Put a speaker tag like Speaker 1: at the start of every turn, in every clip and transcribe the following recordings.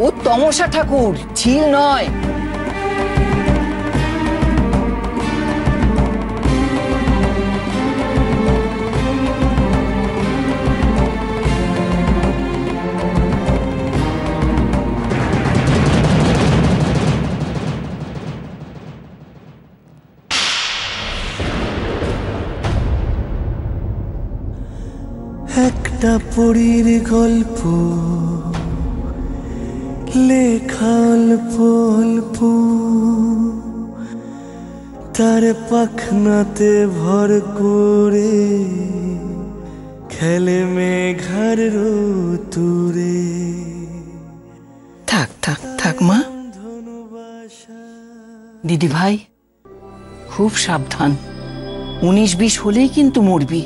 Speaker 1: ও তমসা ঠাকুর, ঝিল নয়।
Speaker 2: একটা পরীর গল্প লেখা অল্প অল্প, তার পাখনাতে ভর করে খেলে মেঘার রোতুরে।
Speaker 1: থাক থাক থাক মা। দিদি ভাই খুব সাবধান, 19-20 হলেই কিন্তু মরবি।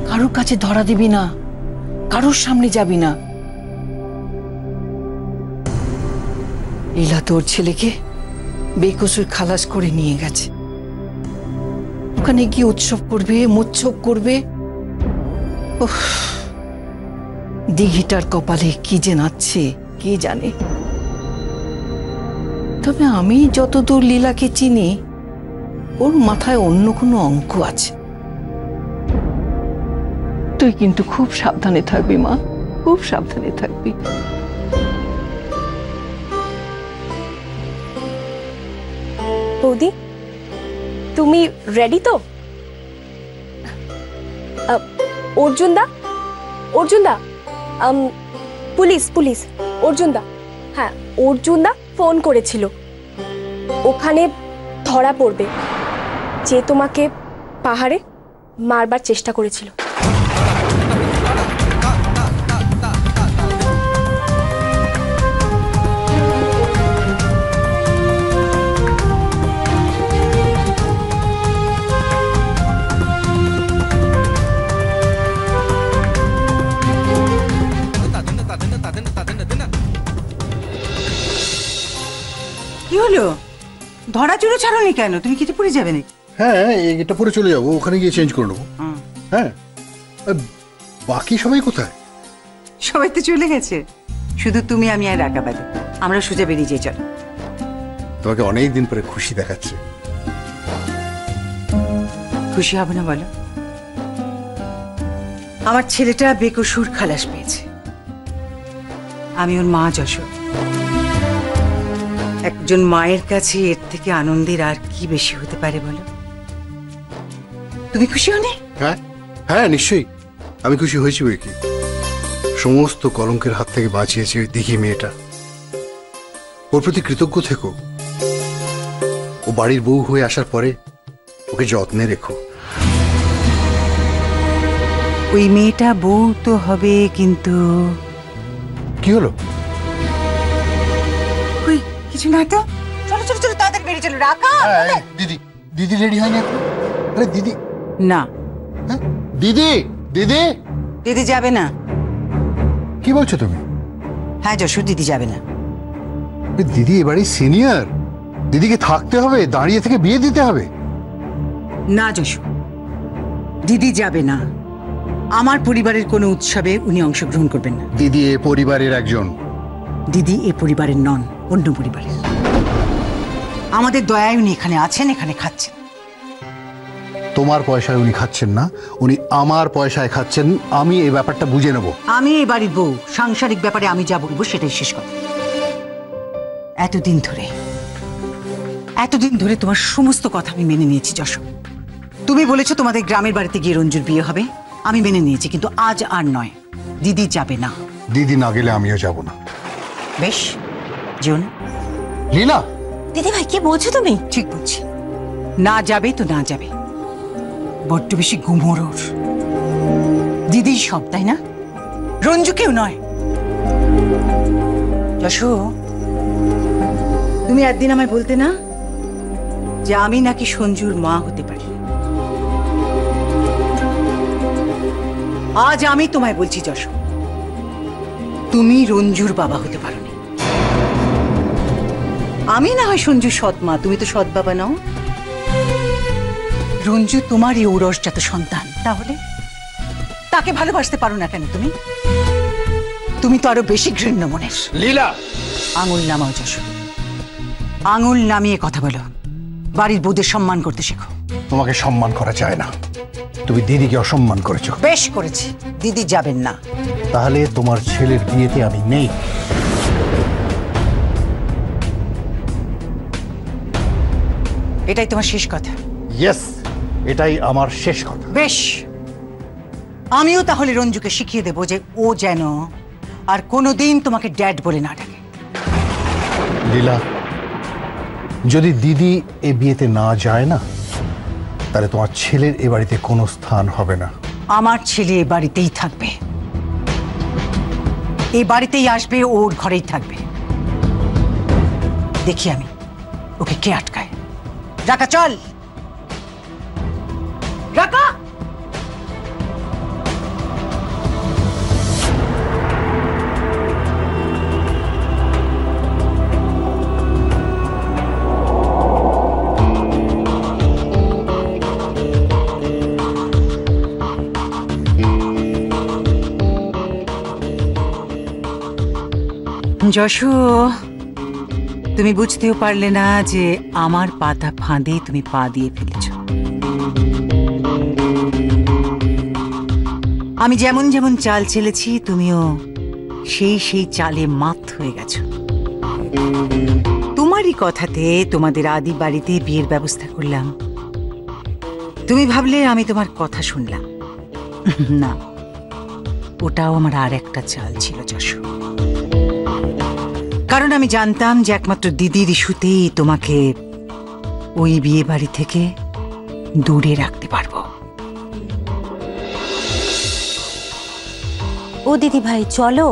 Speaker 1: কারোর কাছে ধরা দিবি না, কারোর সামনে যাবি না। লীলা তোর ছেলেকে বেকসুর খালাস করে নিয়ে গেছে, ওখানে গিয়ে উৎসব করবে, মোৎসব করবে। দিঘিটার কপালে কি যে নাচছে কে জানে। তবে আমি যতদূর লীলাকে চিনি, ওর মাথায় অন্য কোনো অঙ্ক আছে। তুই কিন্তু খুব সাবধানে থাকবি মা, খুব সাবধানে থাকবি।
Speaker 3: বৌদি, তুমি রেডি তো? অর্জুন দা, অর্জুন দা, পুলিশ পুলিশ, অর্জুন দা। হ্যাঁ, অর্জুন দা ফোন করেছিল, ওখানে ধরা পড়বে, যে তোমাকে পাহাড়ে মারবার চেষ্টা করেছিল।
Speaker 4: কি হলো? ধরা চুরো ছাড়নি কেন? তুমি কিছু পরে যাবে নাকি?
Speaker 5: হ্যাঁ, এটা পরে চলে যাবো, ওখানে গিয়ে চেঞ্জ করে নেবো। হ্যাঁ, বাকি সবাই কোথায়?
Speaker 4: সবাই তো চলে গেছে, শুধু তুমি, আমি আর রাকা বাদে। আমরা সোজা বেরিয়ে যাই, চলো।
Speaker 5: তোমাকে অনেক দিন পরে খুশি দেখাচ্ছে।
Speaker 4: খুশি হবে না বলো? আমার ছেলেটা বেকসুর খালাস পেয়েছে, আমি ওর মা যশোর। একজন মায়ের কাছে এর থেকে আনন্দের আর কি বেশি হতে পারে বলো? তুমি খুশি হলে?
Speaker 5: হ্যাঁ হ্যাঁ, নিশ্চয়ই আমি খুশি হয়েছি। বই কি সমস্ত কলঙ্কের হাত থেকে বাঁচিয়েছে ওই দিঘি মেয়েটা। ওর প্রতি কৃতজ্ঞ থেকো। ও বাড়ির বউ হয়ে আসার পরে ওকে যত্নে রেখো।
Speaker 4: ওই মেয়েটা বউ তো হবে, কিন্তু
Speaker 5: কি হলো?
Speaker 4: কিছু না তো। চলো চলো চলো, তাড়াতাড়ি বেরিয়ে চলো। রাকা,
Speaker 5: দিদি, দিদি রেডি হয়নি এখন? আরে দিদি
Speaker 4: না।
Speaker 5: দিদি, দিদি,
Speaker 4: দিদি যাবে না।
Speaker 5: কি বলছো তুমি?
Speaker 4: হ্যাঁ যশোর, দিদি যাবে না।
Speaker 5: দিদি এবারে সিনিয়র, দিদিকে থাকতে হবে, দাঁড়িয়ে থেকে বিয়ে দিতে হবে।
Speaker 4: না যশোর, দিদি যাবে না। আমার পরিবারের কোনো উৎসবে উনি অংশগ্রহণ করবেন না।
Speaker 5: দিদি এ পরিবারের একজন।
Speaker 4: দিদি এ পরিবারের নন, অন্য পরিবারের। আমাদের দয়ায় উনি এখানে আছেন, এখানে খাচ্ছেন।
Speaker 5: তোমার পয়সায় উনি খাচ্ছেন না, উনি আমার পয়সায় খাচ্ছেন। আমি এই ব্যাপারটা বুঝে নেব।
Speaker 4: আমি এই বাড়ির বউ, সাংসারিক ব্যাপারে আমি যা বলবো সেটাই শেষ কথা। এতদিন ধরে তোমার সমস্ত কথা আমি মেনে নিয়েছি যশোর। তুমি বলেছো তোমাদের গ্রামের বাড়িতে গিয়ে রঞ্জুর বিয়ে হবে, আমি মেনে নিয়েছি, কিন্তু আজ আর নয়। দিদি যাবে না।
Speaker 5: দিদি না গেলে আমিও যাব না।
Speaker 4: বেশ, যেও না।
Speaker 5: লীলা,
Speaker 3: দিদি ভাই, কি বলছো তুমি?
Speaker 4: ঠিক বলছি, না যাবে তো না যাবে। বড্ড বেশি গুমোর ওর। দিদি সব, তাই না? রঞ্জু কেউ নয়। যশো, তুমি একদিন আমায় বলতে না যে আমি নাকি সঞ্জুর মা হতে পারি। আজ আমি তোমায় বলছি যশো, তুমি রঞ্জুর বাবা হতে পারো না। আমি না হয় সঞ্জুর সৎ মা, তুমি তো সৎ বাবা নাও। রঞ্জু তোমারই ঔরসজাত সন্তান, তাহলে তাকে ভালোবাসতে পারো না কেন তুমি? তুমি তো আরো বেশি ঘৃণ্য মনের।
Speaker 5: লীলা,
Speaker 4: আঙুল নামাও যশো, আঙুল নামিয়ে কথা বলো। বাড়ির বউদের সম্মান করতে শেখো।
Speaker 5: তোমাকে সম্মান করা যায় না, তুমি দিদিকে অসম্মান করেছো।
Speaker 4: বেশ করেছি, দিদি যাবেন না।
Speaker 5: তাহলে তোমার ছেলের বিয়েতে আমি নেই।
Speaker 4: এটাই তোমার শেষ কথা?
Speaker 5: ইয়েস, এটাই আমার শেষ কথা।
Speaker 4: বেশ, আমিও তাহলে রঞ্জুকে শিখিয়ে দেবো যে ও যেন আর কোনোদিন তোমাকে ড্যাড বলে না ডাকে।
Speaker 5: লীলা, যদি দিদি এ বিয়েতে না যায় না, তাহলে তোমার ছেলের এ বাড়িতে কোনো স্থান হবে না।
Speaker 4: আমার ছেলে এ বাড়িতেই থাকবে, এই বাড়িতেই আসবে, ওর ঘরেই থাকবে। দেখি আমি ওকে কে আটকায়। রাকা, চল রাকা। যশো, তুমি বুঝতেও পারলে না যে আমার পাতা ফাঁদে তুমি পা দিয়ে ফেলেছ। আমি যেমন যেমন চাল চেলেছি, তুমিও সেই চালে মাত হয়ে গেছো। তোমারই কথাতে তোমাদের আদি বাড়িতে বিয়ের ব্যবস্থা করলাম। তুমি ভাবলে আমি তোমার কথা শুনলাম। না, ওটাও আমার আর একটা চাল ছিল যশো। কারণ আমি জানতাম যে একমাত্র দিদির ইস্যুতেই তোমাকে ওই বিয়ে বাড়ি থেকে দূরে রাখতে পারবো।
Speaker 3: ও দিদি ভাই চলো।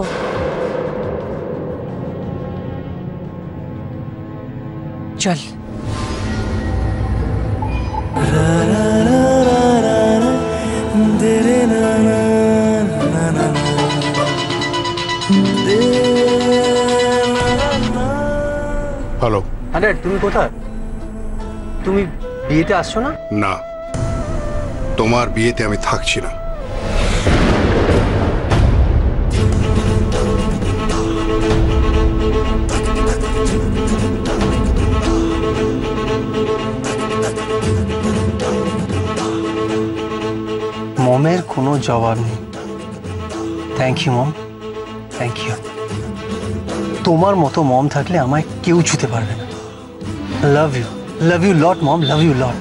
Speaker 4: চল।
Speaker 5: হ্যালো।
Speaker 6: আরে তুমি কোথায়? তুমি বিয়েতে আসছো না?
Speaker 5: না, তোমার বিয়েতে আমি থাকছি না।
Speaker 6: মমের কোনো জবাব নেই। Thank you mom, thank you. তোমার মতো মম থাকলে আমায় কেউ ছুতে পারবে না। Love you lot mom, love you lot.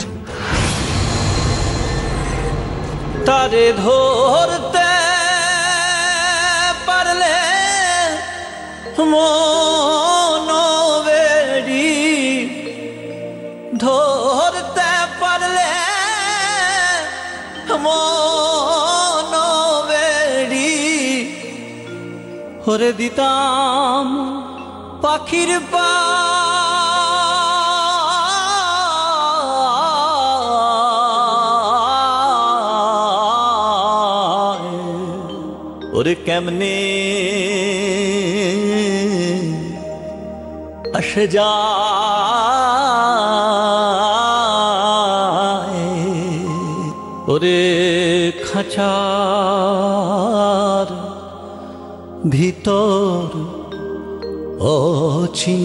Speaker 2: তারে ধরতে পারলে মন বেড়ি, ধরতে পারলে মন বেড়ি, হরে দিতাম পাখির পা। ওরে কেমনে আসে যায়, ওরে খাঁচার ভিতর অচিন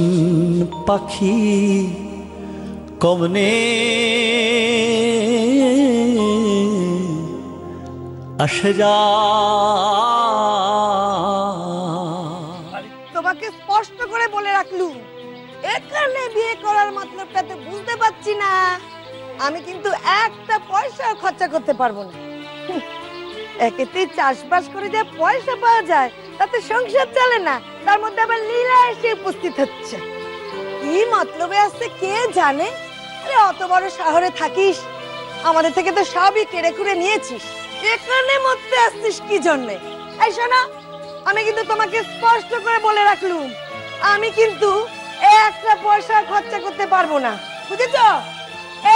Speaker 2: পাখি কমনে আসে যায়।
Speaker 7: তোমাকে স্পষ্ট করে বলে রাখলুম, এখানে বিয়ে করার মতলবটা তো বুঝতে পারছি না। আমি কিন্তু একটা পয়সা খরচা করতে পারবো না। একেতেই চাষবাস করে যা পয়সা পাওয়া যায় তাতে সংসার চলে না, তার মধ্যে আবার লীলা এসে উপস্থিত হচ্ছে। কি মতলবে আসছে কে জানে। আরে অত বড় শহরে থাকিস, আমাদের থেকে তো সবই কেড়ে কুড়ে নিয়েছিস, এখানে মরতে আসছিস কি জন্যে? এই শোনো, আমি কিন্তু তোমাকে স্পষ্ট করে বলে রাখলুম, আমি কিন্তু একটা পয়সা খরচা করতে পারবো না, বুঝেছো?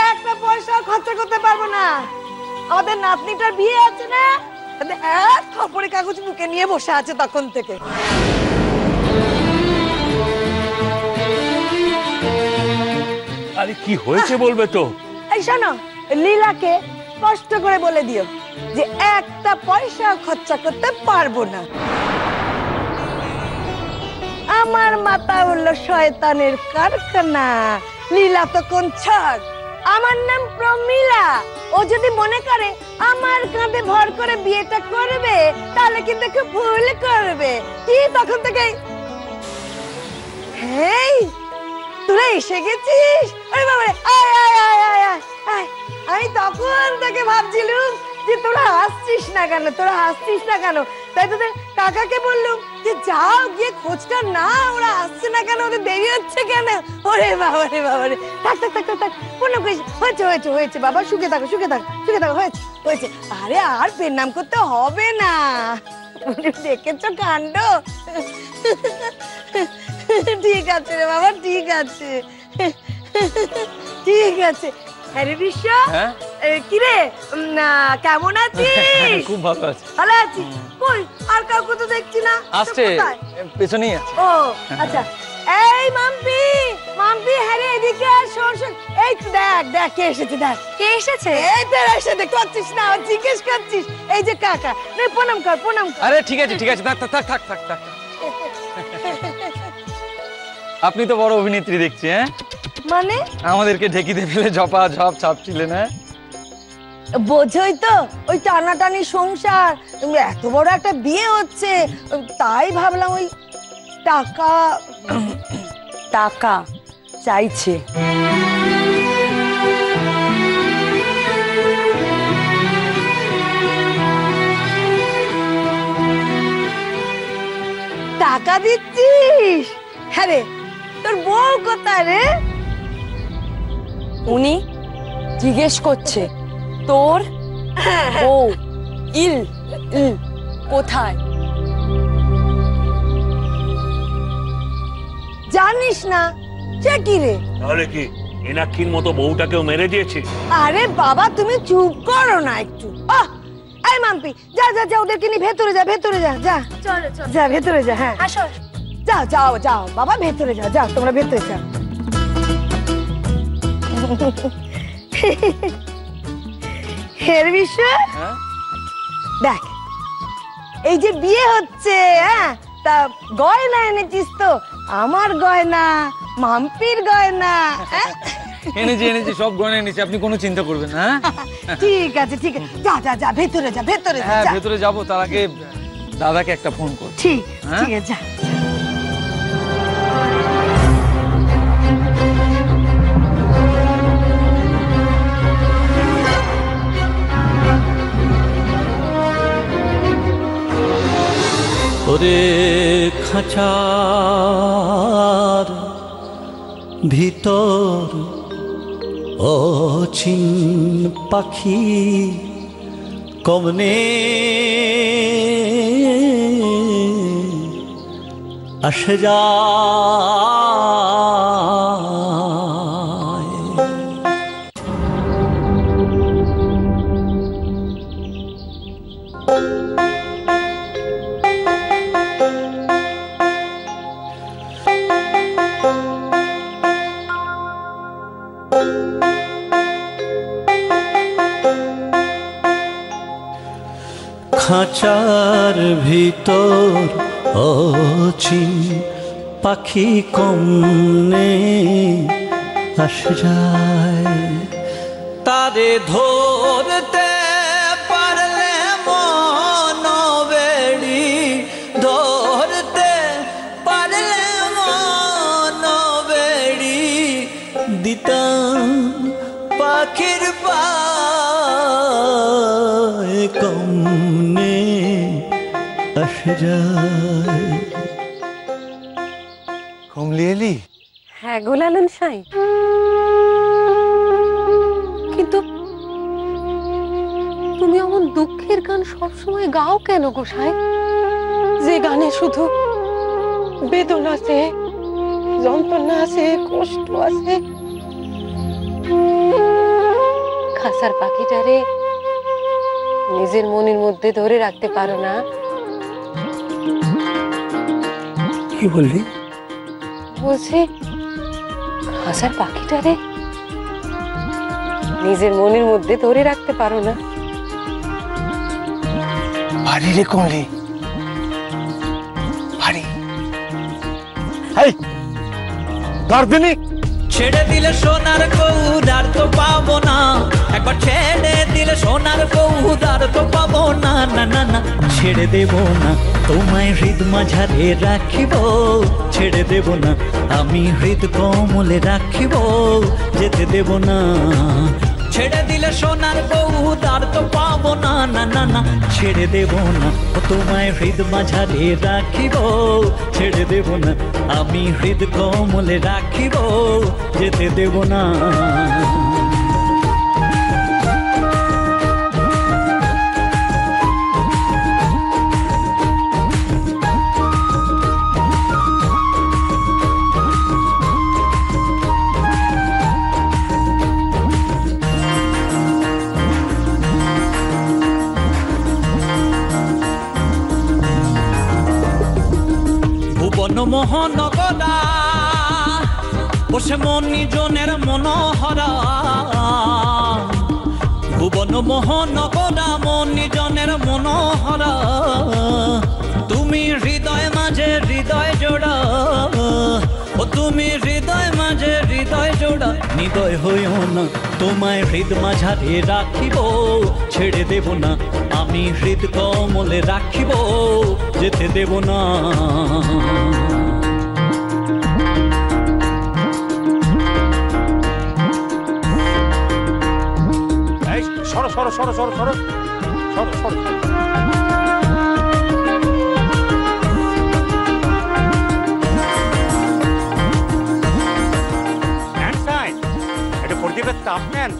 Speaker 7: একটা পয়সা খরচা করতে পারবো না। আমাদের নাতনিটার বিয়ে আছে না, এক খবরের কাগজ মুখে নিয়ে বসে আছে তখন থেকে।
Speaker 8: আরে কি হয়েছে বলবে তো?
Speaker 7: এই শোনো, লীলাকে স্পষ্ট করে বলে দিও যে একটা পয়সা খরচা করতে পারবো না। আমার মাথা হলো শয়তানের কারখানা। লীলা তো কোন ছাড়। আমার নাম প্রমীলা। ও যদি মনে করে আমার কাঁধে ভর করে বিয়েটা করবে তাহলে কিন্তু খুব ভুল করবে। কি তখন থেকে হেই তোরা এসে গেছিস? আরে বাবা আয় আয় আয় আয় আয় আয়। আমি তখন থেকে ভাবছিলুম যে তোরা হাসছিস না কেন, তোরা হাসছিস না কেন। তাই তোদের কাকাকে বললুম যে যাও গিয়ে খোঁজটা না, ওরা আসছে না কেন, ওদের দেরি হচ্ছে কেন। ওরে বাবা রে বাবা রে, থাক থাক থাক থাক, কোনো হয়েছে হয়েছে হয়েছে বাবা, শুকে থাকো শুকে থাকো শুকে থাকো, হয়েছে হয়েছে। আরে আর পেন নাম করতে হবে না, দেখেছো কাণ্ড। ঠিক আছে রে বাবা, ঠিক আছে ঠিক আছে। আরে বিশ্ব, কিরে কেমন আছিস?
Speaker 6: খুব ভালো আছি।
Speaker 7: ভালো আছি। কই আর কাউকে তো দেখছি না।
Speaker 6: আসছে পেছনেই আছে।
Speaker 7: ও আচ্ছা। এই মাম্পি মাম্পি, হ্যাঁ রে এদিকে আয়, শোন শোন। এই দেখ দেখ কে এসেছে, দেখ কে এসেছে। এই তোর এসে দেখতে পাচ্ছিস না, জিজ্ঞেস করছিস। এই যে কাকা, নে প্রণাম কর প্রণাম কর।
Speaker 6: আরে ঠিক আছে ঠিক আছে, থাক থাক থাক থাক থাক। আপনি তো বড় অভিনেত্রী দেখছি। হ্যাঁ
Speaker 7: মানে
Speaker 6: আমাদেরকে ঢেকিতে ফেলে ঝপা ঝপ ছাপছিলেন। হ্যাঁ
Speaker 7: বোঝোই তো, ওই টানাটানি সংসার, এত বড় একটা বিয়ে হচ্ছে, তাই ভাবলাম ওই টাকা টাকা চাইছে। টাকা দিচ্ছিস? হ্যাঁ রে, তোর বউ কোথায় রে?
Speaker 3: উনি জিজ্ঞেস করছে তোর বউ ইল ইল কোথায়।
Speaker 7: জানিস না? সে কি রে?
Speaker 8: তাহলে কি এনাক্ষীর মতো বউটাকেও মেরে দিয়েছে?
Speaker 7: আরে বাবা তুমি চুপ করো না একটু। এই মাম্পি যা যা যা, ওদেরকে নিয়ে ভেতরে যা, ভেতরে যা, যা
Speaker 3: চলো চলো
Speaker 7: যা ভেতরে যা। হ্যাঁ
Speaker 3: আসো।
Speaker 7: যাও যাও যাও বাবা, ভেতরে যাও, যাও তোমরা ভেতরে যাও। হের বিষয় দেখ, এই যে বিয়ে হচ্ছে, হ্যাঁ তা গয়না এনেছিস তো? আমার গয়না, মাম্পির গয়না।
Speaker 6: এনেছি এনেছি, সব গয়না এনেছি, আপনি কোনো চিন্তা করবেন না।
Speaker 7: ঠিক আছে ঠিক আছে, যা যা যা ভেতরে যা, ভেতরে যা।
Speaker 6: হ্যাঁ ভেতরে যাবো, তার আগে দাদাকে একটা ফোন কর।
Speaker 7: ঠিক ঠিক আছে যা।
Speaker 2: ওরে খাঁচার ভিতর অচিন পাখি কমনে আসে যায়। খাঁচার ভিতর অচিন পাখি কমনে আসে যায়, তারে ধরতে পারলে মন বেড়ি, ধরতে পারলে মন বেড়ি দিতাম পাখির পায় কমনে আসে যায়।
Speaker 6: কমলি এলি?
Speaker 3: হ্যাঁ গো লালন সাই, কিন্তু তুমি এমন দুঃখের গান সবসময় গাও কেন গোসাই? যে গানে শুধু বেদনা আছে, যন্ত্রণা আছে, কষ্ট আছে। খাসার পাখিটারে নিজের মনের মধ্যে ধরে রাখতে পারো না?
Speaker 6: কি বললি?
Speaker 3: বলছি খাসার পাখিটারে নিজের মনের মধ্যে ধরে রাখতে পারো না?
Speaker 6: ভারী রে কমলি, ভারী।
Speaker 8: গার্দিনি
Speaker 2: ছেড়ে দিলে সোনার কৌদার তো পাবো না, একবার ছেড়ে দিলে সোনার কৌদার তো পাবো না, না না না ছেড়ে দেব না, তোমায় হৃদ মাঝারে রাখিব, ছেড়ে দেব না, আমি হৃদ কমলে রাখিব, যেতে দেব না। ছেড়ে দিলে সোনার কৌদার তো পাবো না, না না না ছেড়ে দেব না, তোমায় হৃদ মাঝারে রাখিব, ছেড়ে দেব না, আমি হৃদ কমলে রাখিব, যেতে দেব না। মহানগরা বসে মন নিজনের মনোহরা, ভুবন মোহনগরা মন নিজনের মনোহরা, তুমি হৃদয় মাঝে হৃদয় জোড়া, ও তুমি হৃদয় মাঝে হৃদয় জোড়া, নিদয় হইও না, তোমায় হৃদ মাঝারে রাখিব, ছেড়ে দেব না, আমি হৃদ কমলে রাখিব, যেতে দেব না।
Speaker 8: সরো সরো সরো সরো সরো সরো সরো এটা প্রদীপের তাপ নেন।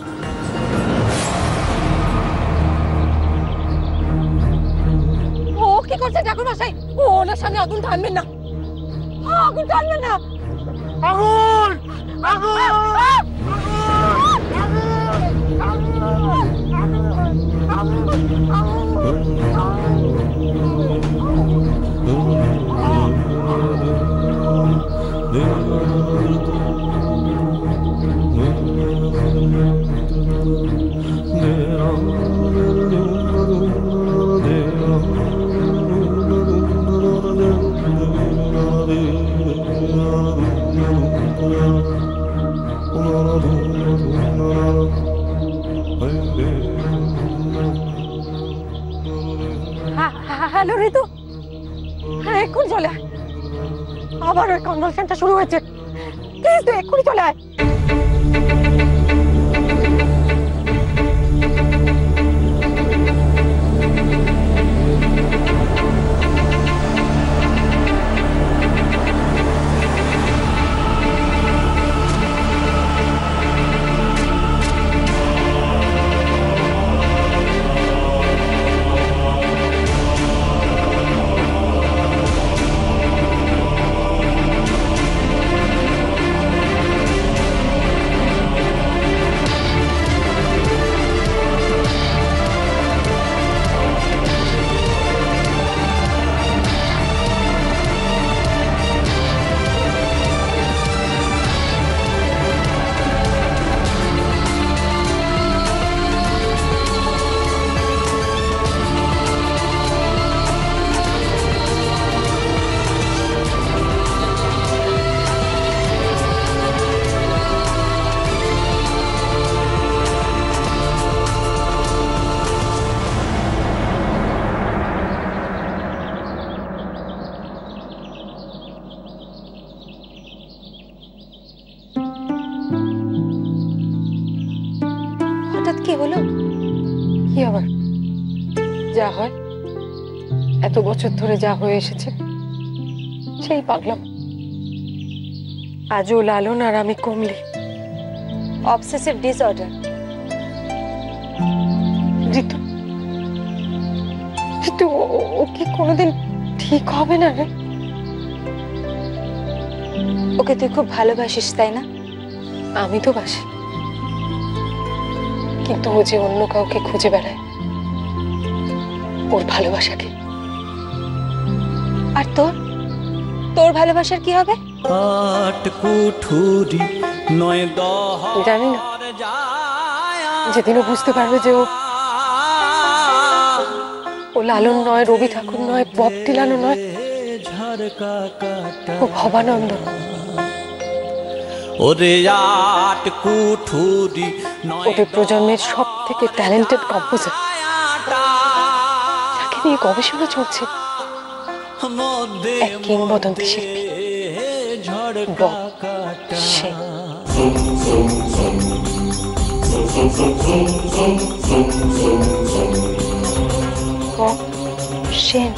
Speaker 3: ও কি করছে ঠাকুর মশাই? ও ওনার সামনে আগুন টানবেন না, আগুন টানবেন না।
Speaker 8: আগুন আগুন
Speaker 3: হ্যালো ঋতু, হ্যাঁ এক্ষুনি চলে আয়, আবার ওই কনভালশনটা শুরু হয়েছে, প্লিজ তুই এক্ষুনি চলে আয়। কি হলো? কি আবার? যা হয়, এত বছর ধরে যা হয়ে এসেছে সেই পাগলাম। আজও লালন আর আমি কমলি।
Speaker 9: Obsessive disorder.
Speaker 3: ঋতু, ঋতু ও কি কোনোদিন ঠিক হবে না রে?
Speaker 9: ওকে তুই খুব ভালোবাসিস তাই না?
Speaker 3: আমি তো বাসি, কিন্তু ও যে অন্য কাউকে খুঁজে বেড়ায় ওর ভালোবাসাকে।
Speaker 9: আর তোর তোর ভালোবাসার কি হবে?
Speaker 3: জানি না, যেদিন ও বুঝতে পারবে যে ও লালন নয়, রবি ঠাকুর নয়, বব ডিলানও নয়, ও ভবানন্দ।
Speaker 2: ওরে আট কুঠুরি
Speaker 3: ওদের প্রজন্মের সব থেকে ট্যালেন্টেড কম্পোজার, যাকে নিয়ে গবেষণা চলছে। এক কিংবদন্তি শিল্পী বব সেন। বব সেন।